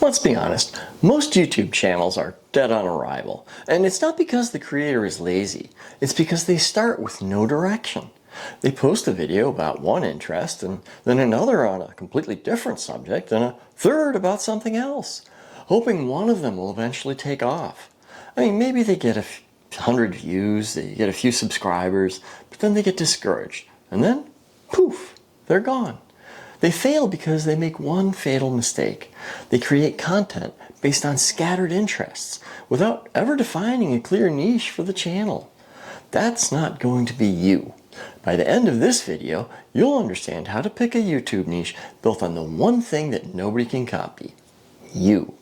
Let's be honest, most YouTube channels are dead on arrival, and it's not because the creator is lazy, it's because they start with no direction. They post a video about one interest, and then another on a completely different subject, and a third about something else, hoping one of them will eventually take off. I mean, maybe they get 100 views, they get a few subscribers, but then they get discouraged, and then, poof, they're gone. They fail because they make one fatal mistake. They create content based on scattered interests without ever defining a clear niche for the channel. That's not going to be you. By the end of this video, you'll understand how to pick a YouTube niche built on the one thing that nobody can copy: you.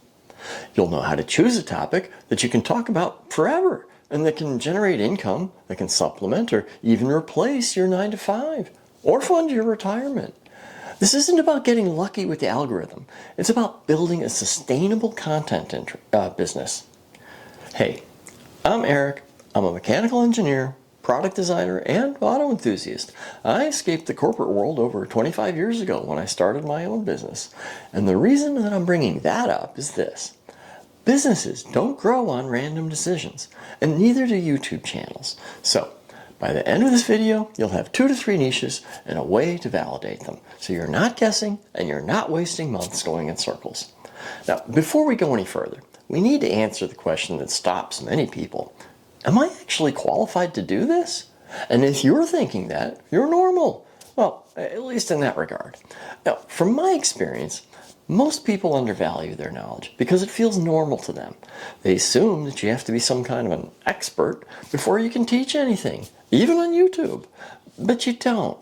You'll know how to choose a topic that you can talk about forever and that can generate income, that can supplement or even replace your 9-to-5 or fund your retirement. This isn't about getting lucky with the algorithm. It's about building a sustainable content business. Hey, I'm Eric. I'm a mechanical engineer, product designer, and auto enthusiast. I escaped the corporate world over 25 years ago when I started my own business. And the reason that I'm bringing that up is this. Businesses don't grow on random decisions, and neither do YouTube channels. So, by the end of this video, you'll have 2 to 3 niches and a way to validate them. So you're not guessing and you're not wasting months going in circles. Now, before we go any further, we need to answer the question that stops many people. Am I actually qualified to do this? And if you're thinking that, you're normal. Well, at least in that regard. Now, from my experience, most people undervalue their knowledge because it feels normal to them. They assume that you have to be some kind of an expert before you can teach anything, even on YouTube. But you don't.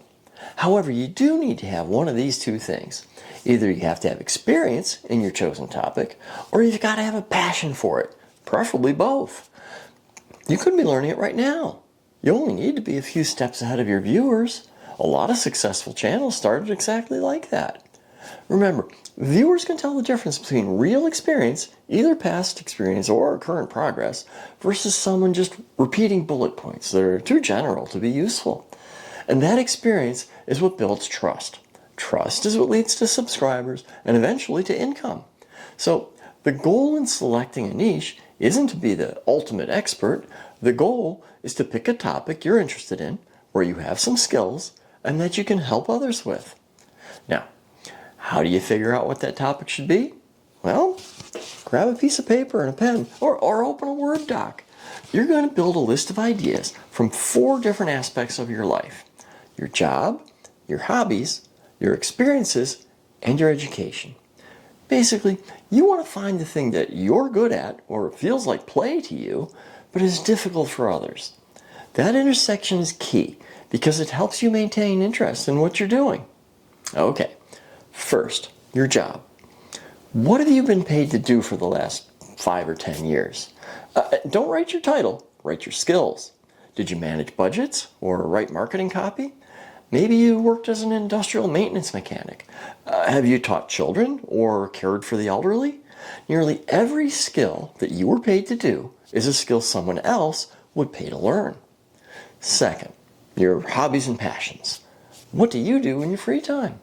However, you do need to have one of these two things. Either you have to have experience in your chosen topic, or you've got to have a passion for it, preferably both. You could be learning it right now. You only need to be a few steps ahead of your viewers. A lot of successful channels started exactly like that. Remember, viewers can tell the difference between real experience, either past experience or current progress, versus someone just repeating bullet points that are too general to be useful. And that experience is what builds trust. Trust is what leads to subscribers and eventually to income. So the goal in selecting a niche isn't to be the ultimate expert. The goal is to pick a topic you're interested in, where you have some skills, and that you can help others with. Now, how do you figure out what that topic should be? Well, grab a piece of paper and a pen, or open a Word doc. You're going to build a list of ideas from 4 different aspects of your life: your job, your hobbies, your experiences, and your education. Basically, you want to find the thing that you're good at, or feels like play to you, but is difficult for others. That intersection is key because it helps you maintain interest in what you're doing. Okay. First, your job. What have you been paid to do for the last 5 or 10 years? Don't write your title, write your skills. Did you manage budgets or write marketing copy? Maybe you worked as an industrial maintenance mechanic. Have you taught children or cared for the elderly? Nearly every skill that you were paid to do is a skill someone else would pay to learn. Second, your hobbies and passions. What do you do in your free time?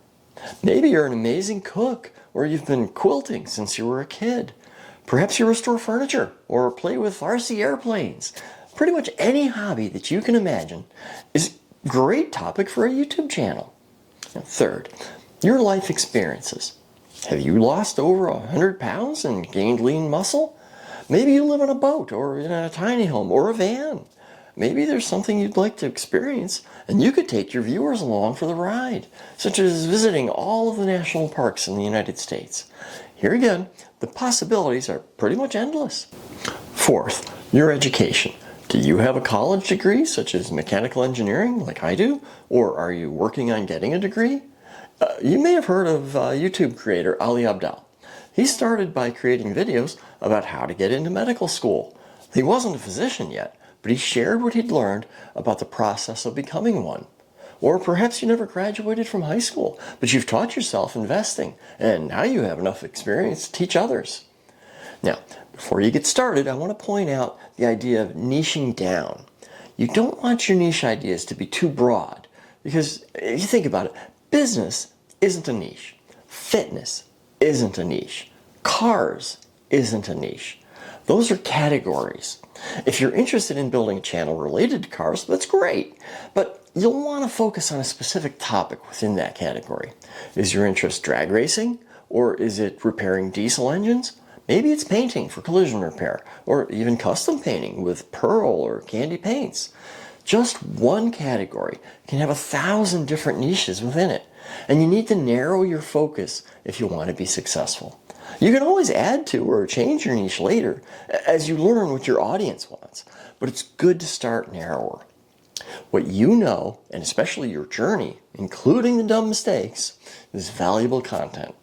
Maybe you're an amazing cook, or you've been quilting since you were a kid. Perhaps you restore furniture, or play with RC airplanes. Pretty much any hobby that you can imagine is a great topic for a YouTube channel. And third, your life experiences. Have you lost over 100 pounds and gained lean muscle? Maybe you live on a boat, or in a tiny home, or a van. Maybe there's something you'd like to experience, and you could take your viewers along for the ride, such as visiting all of the national parks in the United States. Here again, the possibilities are pretty much endless. Fourth, your education. Do you have a college degree, such as mechanical engineering, like I do? Or are you working on getting a degree? You may have heard of YouTube creator Ali Abdaal. He started by creating videos about how to get into medical school. He wasn't a physician yet, but he shared what he'd learned about the process of becoming one. Or perhaps you never graduated from high school, but you've taught yourself investing, and now you have enough experience to teach others. Now, before you get started, I want to point out the idea of niching down. You don't want your niche ideas to be too broad, because if you think about it, business isn't a niche. Fitness isn't a niche. Cars isn't a niche. Those are categories. If you're interested in building a channel related to cars, that's great. But you'll want to focus on a specific topic within that category. Is your interest drag racing? Or is it repairing diesel engines? Maybe it's painting for collision repair, or even custom painting with pearl or candy paints. Just one category can have 1,000 different niches within it, and you need to narrow your focus if you want to be successful. You can always add to or change your niche later as you learn what your audience wants, but it's good to start narrower. What you know, and especially your journey, including the dumb mistakes, is valuable content.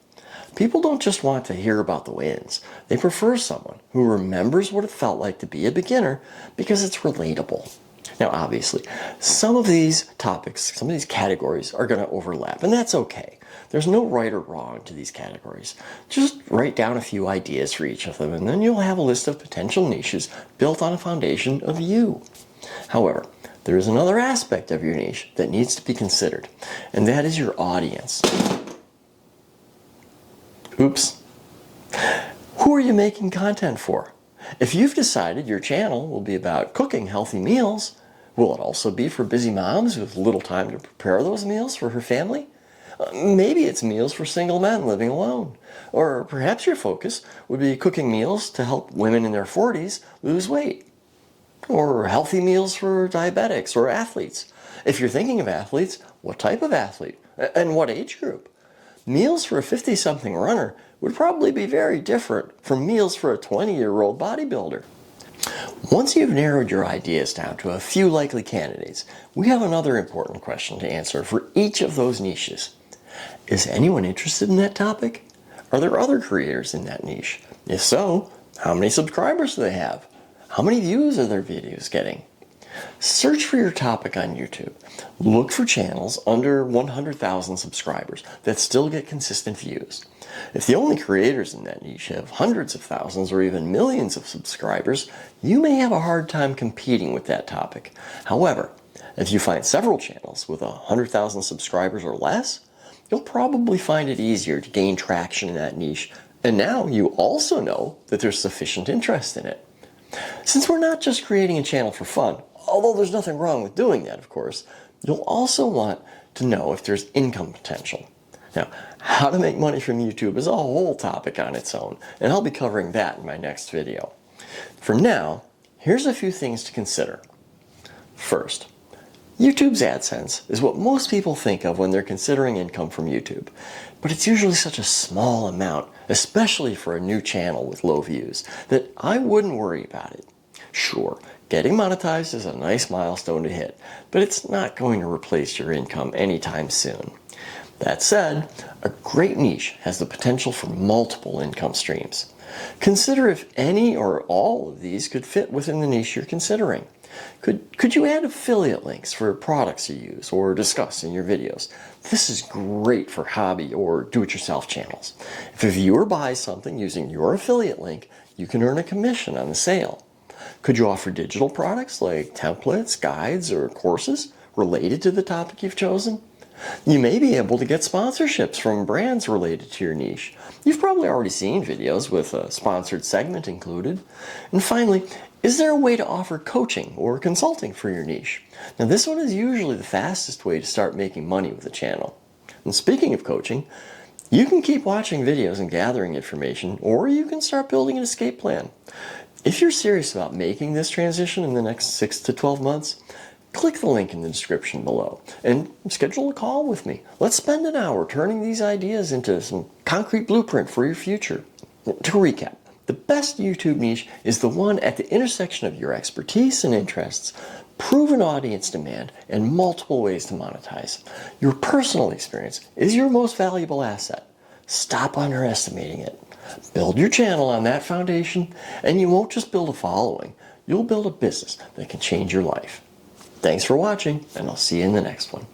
People don't just want to hear about the wins. They prefer someone who remembers what it felt like to be a beginner because it's relatable. Now, obviously, some of these topics, some of these categories are going to overlap, and that's okay. There's no right or wrong to these categories. Just write down a few ideas for each of them, and then you'll have a list of potential niches built on a foundation of you. However, there is another aspect of your niche that needs to be considered, and that is your audience. Oops. Who are you making content for? If you've decided your channel will be about cooking healthy meals, will it also be for busy moms with little time to prepare those meals for her family? Maybe it's meals for single men living alone. Or perhaps your focus would be cooking meals to help women in their 40s lose weight. Or healthy meals for diabetics or athletes. If you're thinking of athletes, what type of athlete? And what age group? Meals for a 50-something runner would probably be very different from meals for a 20-year-old bodybuilder. Once you've narrowed your ideas down to a few likely candidates, we have another important question to answer for each of those niches. Is anyone interested in that topic? Are there other creators in that niche? If so, how many subscribers do they have? How many views are their videos getting? Search for your topic on YouTube. Look for channels under 100,000 subscribers that still get consistent views. If the only creators in that niche have hundreds of thousands or even millions of subscribers, you may have a hard time competing with that topic. However, if you find several channels with 100,000 subscribers or less, you'll probably find it easier to gain traction in that niche, and now you also know that there's sufficient interest in it. Since we're not just creating a channel for fun, although there's nothing wrong with doing that, of course, you'll also want to know if there's income potential. Now, how to make money from YouTube is a whole topic on its own, and I'll be covering that in my next video. For now, here's a few things to consider. First, YouTube's AdSense is what most people think of when they're considering income from YouTube, but it's usually such a small amount, especially for a new channel with low views, that I wouldn't worry about it. Sure, getting monetized is a nice milestone to hit, but it's not going to replace your income anytime soon. That said, a great niche has the potential for multiple income streams. Consider if any or all of these could fit within the niche you're considering. Could you add affiliate links for products you use or discuss in your videos? This is great for hobby or do-it-yourself channels. If a viewer buys something using your affiliate link, you can earn a commission on the sale. Could you offer digital products like templates, guides, or courses related to the topic you've chosen? You may be able to get sponsorships from brands related to your niche. You've probably already seen videos with a sponsored segment included. And finally, is there a way to offer coaching or consulting for your niche? Now, this one is usually the fastest way to start making money with a channel. And speaking of coaching, you can keep watching videos and gathering information, or you can start building an escape plan. If you're serious about making this transition in the next 6 to 12 months, click the link in the description below and schedule a call with me. Let's spend an hour turning these ideas into some concrete blueprint for your future. To recap, the best YouTube niche is the one at the intersection of your expertise and interests, proven audience demand, and multiple ways to monetize. Your personal experience is your most valuable asset. Stop underestimating it. Build your channel on that foundation, and you won't just build a following, you'll build a business that can change your life. Thanks for watching, and I'll see you in the next one.